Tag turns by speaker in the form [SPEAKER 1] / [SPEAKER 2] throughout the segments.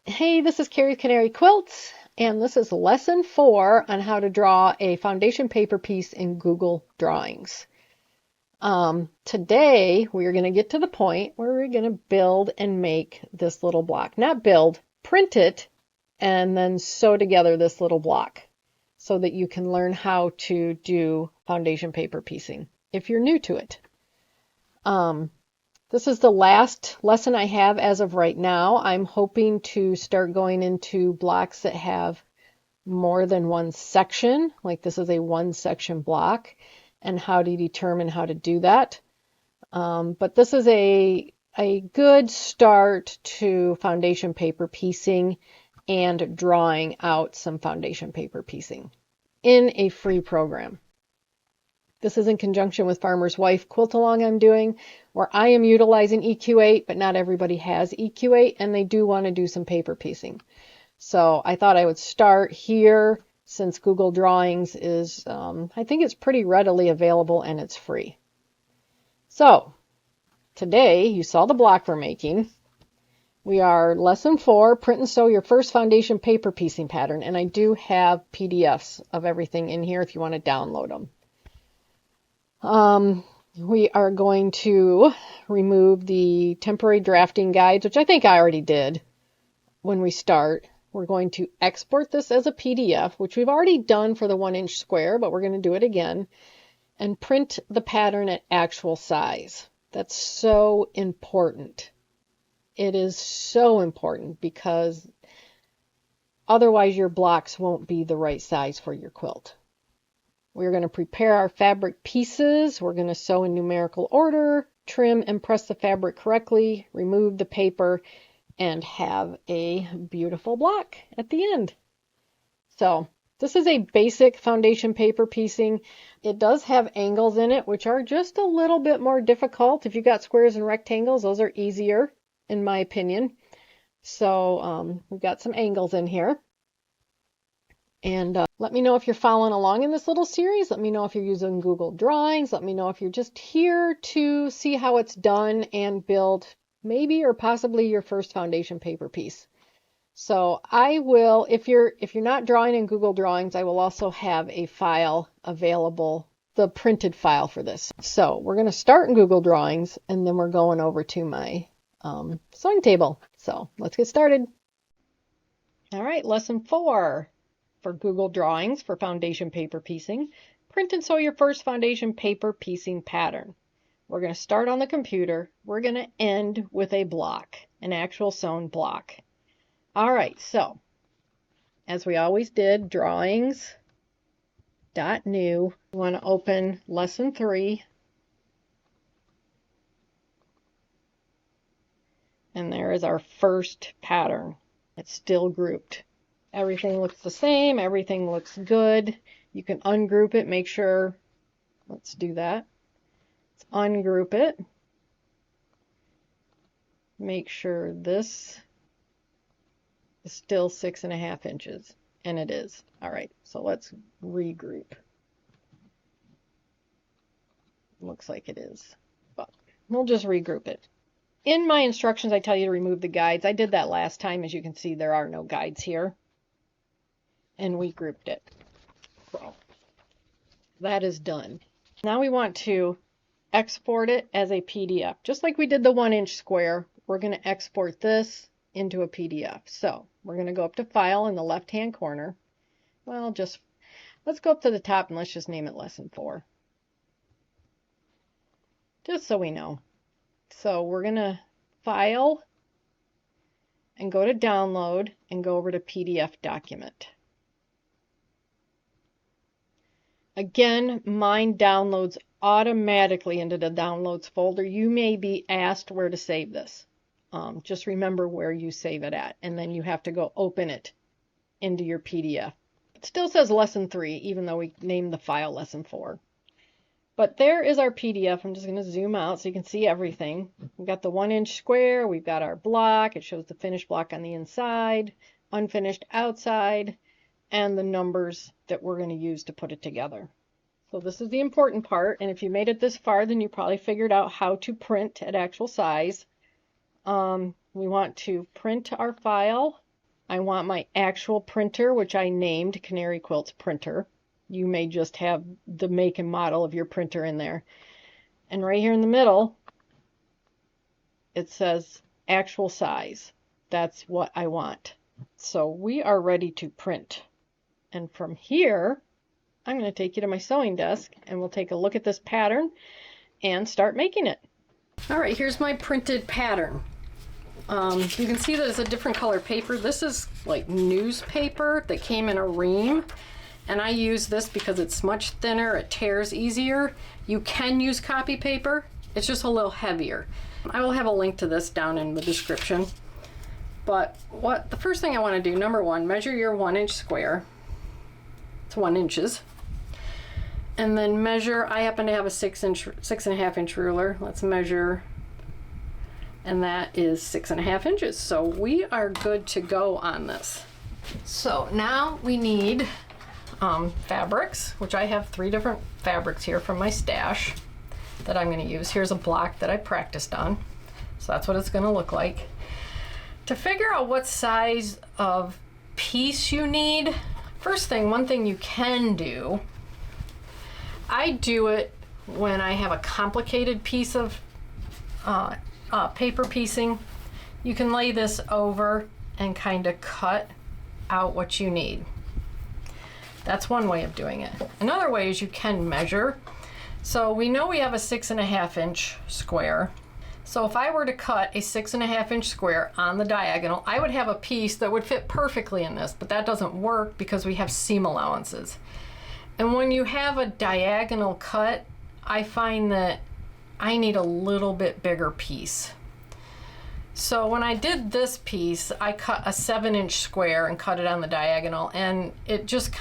[SPEAKER 1] Hey, this is Carrie Canary Quilts, and this is lesson 4 on how to draw a foundation paper piece in Google Drawings. Today, we're going to get to the point where we're going to build and make this little block. Not build, print it, and then sew together this little block so that you can learn how to do foundation paper piecing if you're new to it. This is the last lesson I have as of right now. I'm hoping to start going into blocks that have more than one section, like this is a one section block, and how to determine how to do that. But this is a good start to foundation paper piecing and drawing out some foundation paper piecing in a free program. This is in conjunction with Farmer's Wife Quilt Along I'm doing, where I am utilizing EQ8, but not everybody has EQ8, and they do want to do some paper piecing. So I thought I would start here since Google Drawings is, I think it's pretty readily available and it's free. So today you saw the block we're making. We are lesson 4, print and sew your first foundation paper piecing pattern, and I do have PDFs of everything in here if you want to download them. We are going to remove the temporary drafting guides, which I think I already did when we start. We're going to export this as a PDF, which we've already done for the 1-inch square, but we're going to do it again, and print the pattern at actual size. That's so important. It is so important because otherwise your blocks won't be the right size for your quilt. We're going to prepare our fabric pieces. We're going to sew in numerical order, trim and press the fabric correctly, remove the paper, and have a beautiful block at the end. So this is a basic foundation paper piecing. It does have angles in it, which are just a little bit more difficult. If you've got squares and rectangles, those are easier, in my opinion. So we've got some angles in here. And let me know if you're following along in this little series. Let me know if you're using Google Drawings. Let me know if you're just here to see how it's done and build maybe or possibly your first foundation paper piece. So I will, if you're not drawing in Google Drawings, I will also have a file available, the printed file for this. So we're going to start in Google Drawings, and then we're going over to my sewing table. So let's get started. All right, lesson 4. For Google Drawings for foundation paper piecing, print and sew your first foundation paper piecing pattern. We're going to start on the computer. We're going to end with a block, an actual sewn block. All right, so as we always did, drawings.new. We want to open lesson 3. And there is our first pattern. It's still grouped. Everything looks the same. Everything looks good. You can ungroup it. Make sure, let's do that. Let's ungroup it. Make sure this is still 6.5 inches. And it is. All right, so let's regroup. Looks like it is, but we'll just regroup it. In my instructions, I tell you to remove the guides. I did that last time. As you can see, there are no guides here. And we grouped it. So that is done. Now we want to export it as a PDF. Just like we did the 1-inch square, we're going to export this into a PDF. So we're going to go up to File in the left-hand corner. Well, let's go up to the top and let's just name it Lesson 4. Just so we know. So we're going to File and go to Download and go over to PDF Document. Again, mine downloads automatically into the downloads folder. You may be asked where to save this. Just remember where you save it at, and then you have to go open it into your PDF. It still says lesson 3, even though we named the file lesson 4. But there is our PDF. I'm just going to zoom out so you can see everything. We've got the 1-inch square. We've got our block. It shows the finished block on the inside, unfinished outside, and the numbers that we're going to use to put it together. So this is the important part, and if you made it this far, then you probably figured out how to print at actual size. We want to print our file I want my actual printer, which I named Canary Quilts printer. You may just have the make and model of your printer in there. And right here in the middle, it says actual size. That's what I want. So we are ready to print. And from here, I'm going to take you to my sewing desk and we'll take a look at this pattern and start making it. All right, here's my printed pattern. You can see that it's a different color paper. This is like newspaper that came in a ream, and I use this because it's much thinner, it tears easier. You can use copy paper, it's just a little heavier. I will have a link to this down in the description. But the first thing I want to do, number one, measure your 1-inch square. It's 1 inches. And then measure, I happen to have a 6.5 inch ruler. Let's measure, and that is 6.5 inches. So we are good to go on this. So now we need fabrics, which I have 3 different fabrics here from my stash that I'm going to use. Here's a block that I practiced on. So that's what it's going to look like. To figure out what size of piece you need, first thing, one thing you can do, I do it when I have a complicated piece of paper piecing. You can lay this over and kind of cut out what you need. That's one way of doing it. Another way is you can measure. So we know we have a 6.5 inch square. So if I were to cut a 6.5 inch square on the diagonal, I would have a piece that would fit perfectly in this, but that doesn't work because we have seam allowances. And when you have a diagonal cut, I find that I need a little bit bigger piece. So when I did this piece, I cut a 7-inch square and cut it on the diagonal, and it just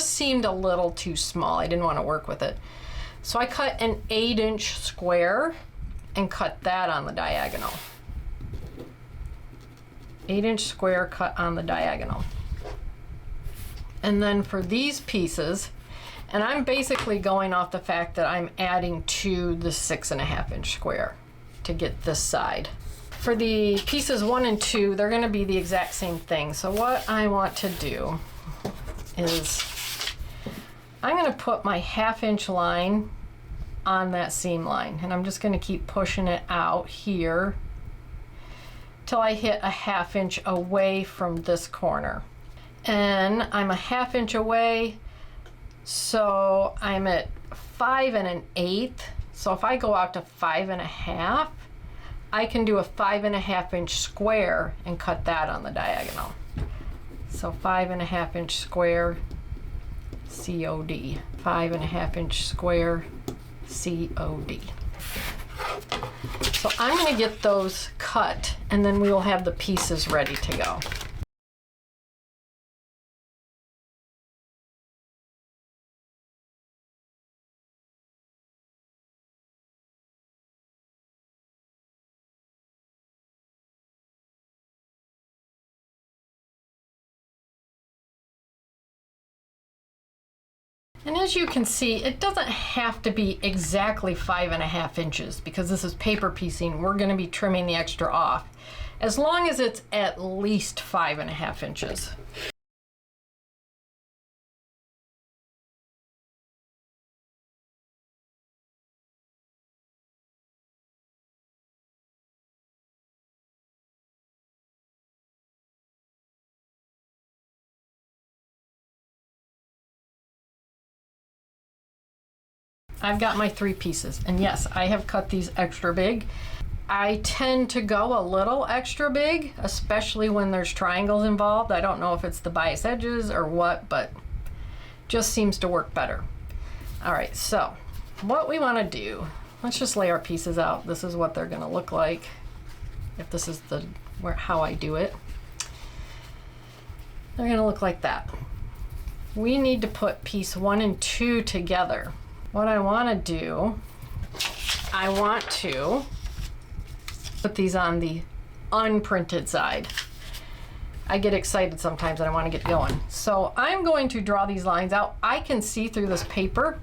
[SPEAKER 1] seemed a little too small. I didn't want to work with it. So I cut an 8-inch square and cut that on the diagonal. 8-inch square cut on the diagonal. And then for these pieces, and I'm basically going off the fact that I'm adding to the 6.5 inch square to get this side. For the pieces 1 and 2, they're going to be the exact same thing. So what I want to do is I'm going to put my 1/2 inch line on that seam line, and I'm just going to keep pushing it out here till I hit a 1/2 inch away from this corner. And I'm a 1/2 inch away, so I'm at 5 1/8. So if I go out to 5 1/2, I can do a 5 1/2 inch square and cut that on the diagonal. So 5 1/2 inch square, COD. 5 1/2 inch square, COD. So I'm going to get those cut, and then we will have the pieces ready to go. And as you can see, it doesn't have to be exactly 5 1/2 inches because this is paper piecing. We're going to be trimming the extra off, as long as it's at least 5 1/2 inches. I've got my 3 pieces, and yes, I have cut these extra big. I tend to go a little extra big, especially when there's triangles involved. I don't know if it's the bias edges or what, but just seems to work better. All right, so what we want to do, let's just lay our pieces out. This is what they're going to look like if this is how I do it. They're going to look like that. We need to put piece 1 and 2 together. What I want to do, I want to put these on the unprinted side. I get excited sometimes and I want to get going. So I'm going to draw these lines out. I can see through this paper,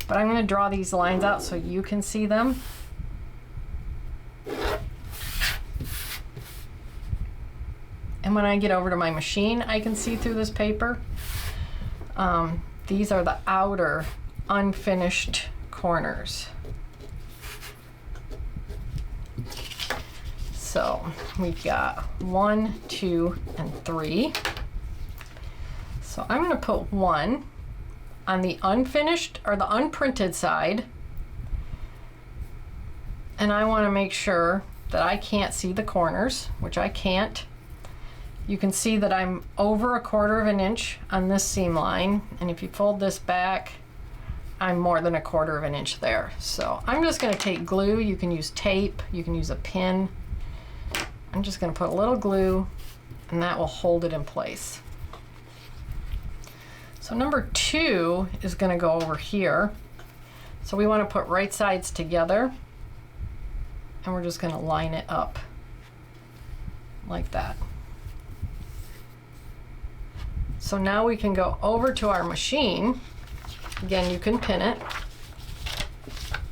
[SPEAKER 1] but I'm going to draw these lines out so you can see them. And And when I get over to my machine, I can see through this paper. These are the outer unfinished corners. So we've got 1, 2, and 3. So I'm going to put 1 on the unfinished or the unprinted side. And I want to make sure that I can't see the corners, which I can't. You can see that I'm over 1/4 inch on this seam line, and if you fold this back, I'm more than 1/4 inch there. So I'm just going to take glue. You can use tape, you can use a pin. I'm just going to put a little glue, and that will hold it in place. So number 2 is going to go over here. So we want to put right sides together, and we're just going to line it up like that. So now we can go over to our machine. Again, you can pin it,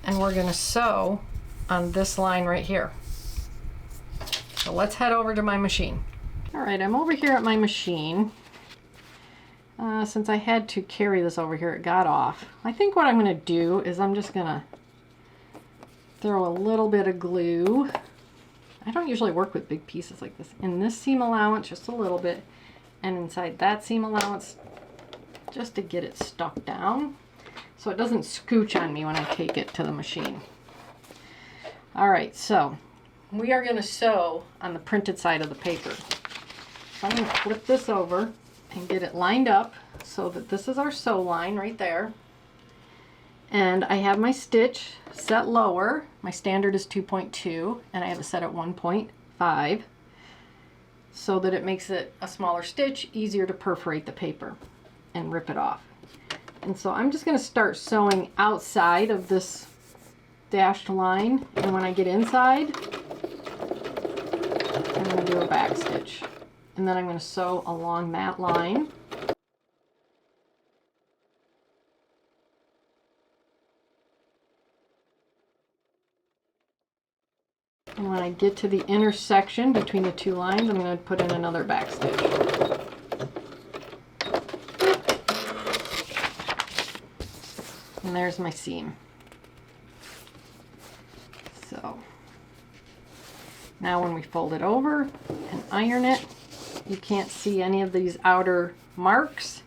[SPEAKER 1] and we're going to sew on this line right here. So let's head over to my machine. All right, I'm over here at my machine. Since I had to carry this over here, it got off. I think what I'm going to do is I'm just going to throw a little bit of glue. I don't usually work with big pieces like this. In this seam allowance, just a little bit, and inside that seam allowance, just to get it stuck down so it doesn't scooch on me when I take it to the machine. All right, so we are going to sew on the printed side of the paper. So I'm going to flip this over and get it lined up so that this is our sew line right there. And I have my stitch set lower. My standard is 2.2, and I have it set at 1.5 so that it makes it a smaller stitch, easier to perforate the paper and rip it off. And so I'm just going to start sewing outside of this dashed line, and when I get inside, I'm going to do a back stitch. And then I'm going to sew along that line. And when I get to the intersection between the two lines, I'm going to put in another back stitch. And there's my seam. So now when we fold it over and iron it, you can't see any of these outer marks,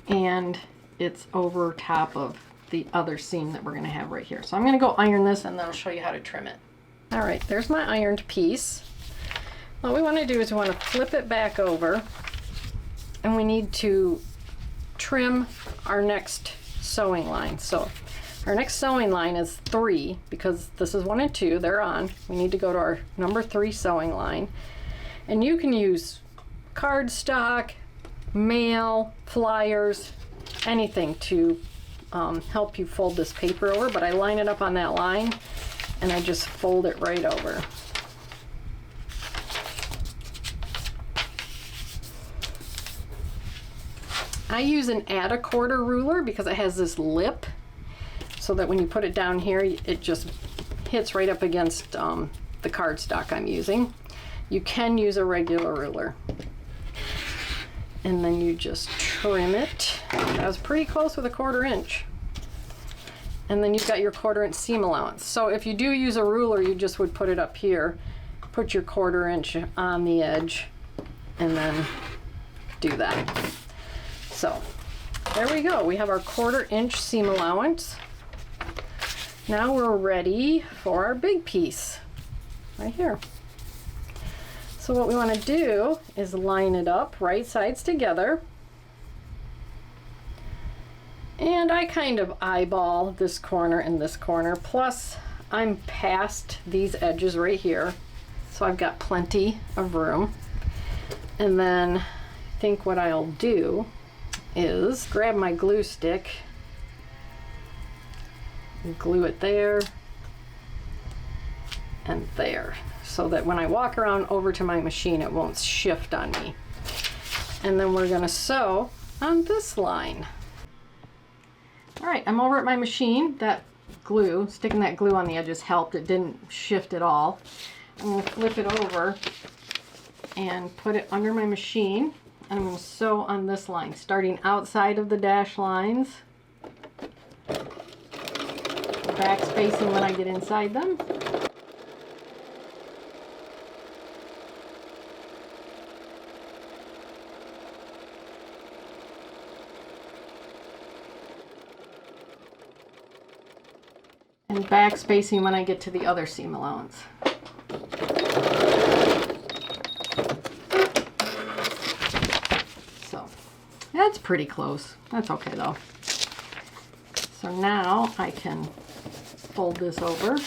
[SPEAKER 1] and it's over top of the other seam that we're going to have right here. So I'm going to go iron this, and then I'll show you how to trim it. All right, there's my ironed piece. What we want to do is we want to flip it back over, and we need to trim our next sewing line. So our next sewing line is 3, because this is 1 and 2, they're on. We need to go to our number 3 sewing line. And you can use cardstock, mail, flyers, anything to help you fold this paper over, but I line it up on that line and I just fold it right over. I use an add a quarter ruler because it has this lip, so that when you put it down here, it just hits right up against the cardstock I'm using. You can use a regular ruler. And then you just trim it. That was pretty close with a 1/4 inch. And then you've got your 1/4 inch seam allowance. So if you do use a ruler, you just would put it up here, put your 1/4 inch on the edge, and then do that. So there we go. We have our 1/4 inch seam allowance. Now we're ready for our big piece right here. So what we want to do is line it up right sides together. And I kind of eyeball this corner and this corner, plus I'm past these edges right here, so I've got plenty of room. And then I think what I'll do is grab my glue stick and glue it there and there, so that when I walk around over to my machine, it won't shift on me. And then we're going to sew on this line. All right, I'm over at my machine. That glue, sticking that glue on the edges helped. It didn't shift at all. I'm going to flip it over and put it under my machine. And I'm going to sew on this line, starting outside of the dash lines, back spacing when I get inside them. And back spacing when I get to the other seam allowance. So that's pretty close. That's okay though. So now I can fold this over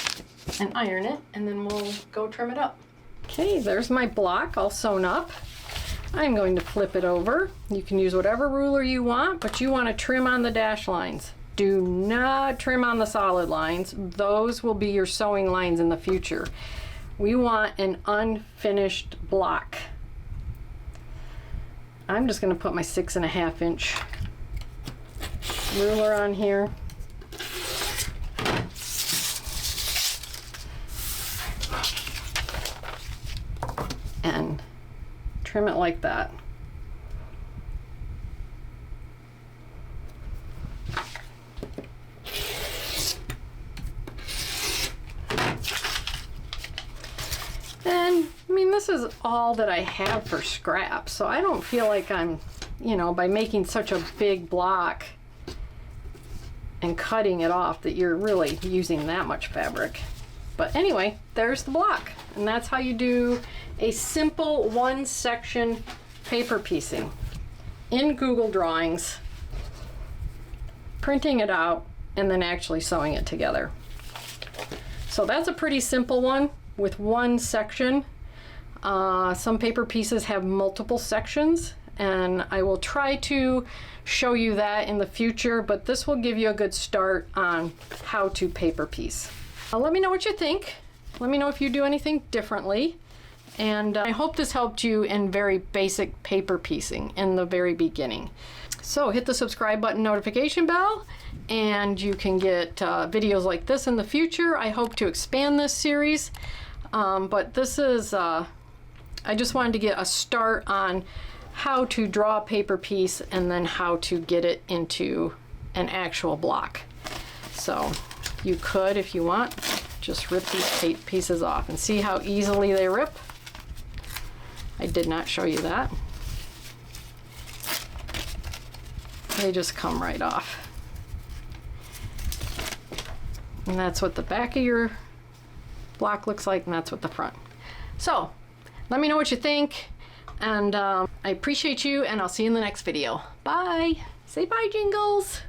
[SPEAKER 1] and iron it, and then we'll go trim it up. Okay, there's my block all sewn up. I'm going to flip it over. You can use whatever ruler you want, but you want to trim on the dash lines. Do not trim on the solid lines. Those will be your sewing lines in the future. We want an unfinished block. I'm just going to put my 6.5 inch ruler on here. And trim it like that. And I mean, this is all that I have for scraps, so I don't feel like I'm, you know, by making such a big block and cutting it off, that you're really using that much fabric. But anyway, there's the block, and that's how you do a simple one section paper piecing in Google Drawings, printing it out, and then actually sewing it together. So that's a pretty simple one with one section. Some paper pieces have multiple sections, and I will try to show you that in the future, but this will give you a good start on how to paper piece. Let me know what you think. Let me know if you do anything differently. And I hope this helped you in very basic paper piecing in the very beginning. So hit the subscribe button, notification bell, and you can get videos like this in the future. I hope to expand this series, but this is, I just wanted to get a start on how to draw a paper piece and then how to get it into an actual block. So you could, if you want, just rip these pieces off and see how easily they rip. I did not show you that. They just come right off. And that's what the back of your block looks like, and that's what the front. So let me know what you think, and I appreciate you, and I'll see you in the next video. Bye. Say bye, Jingles.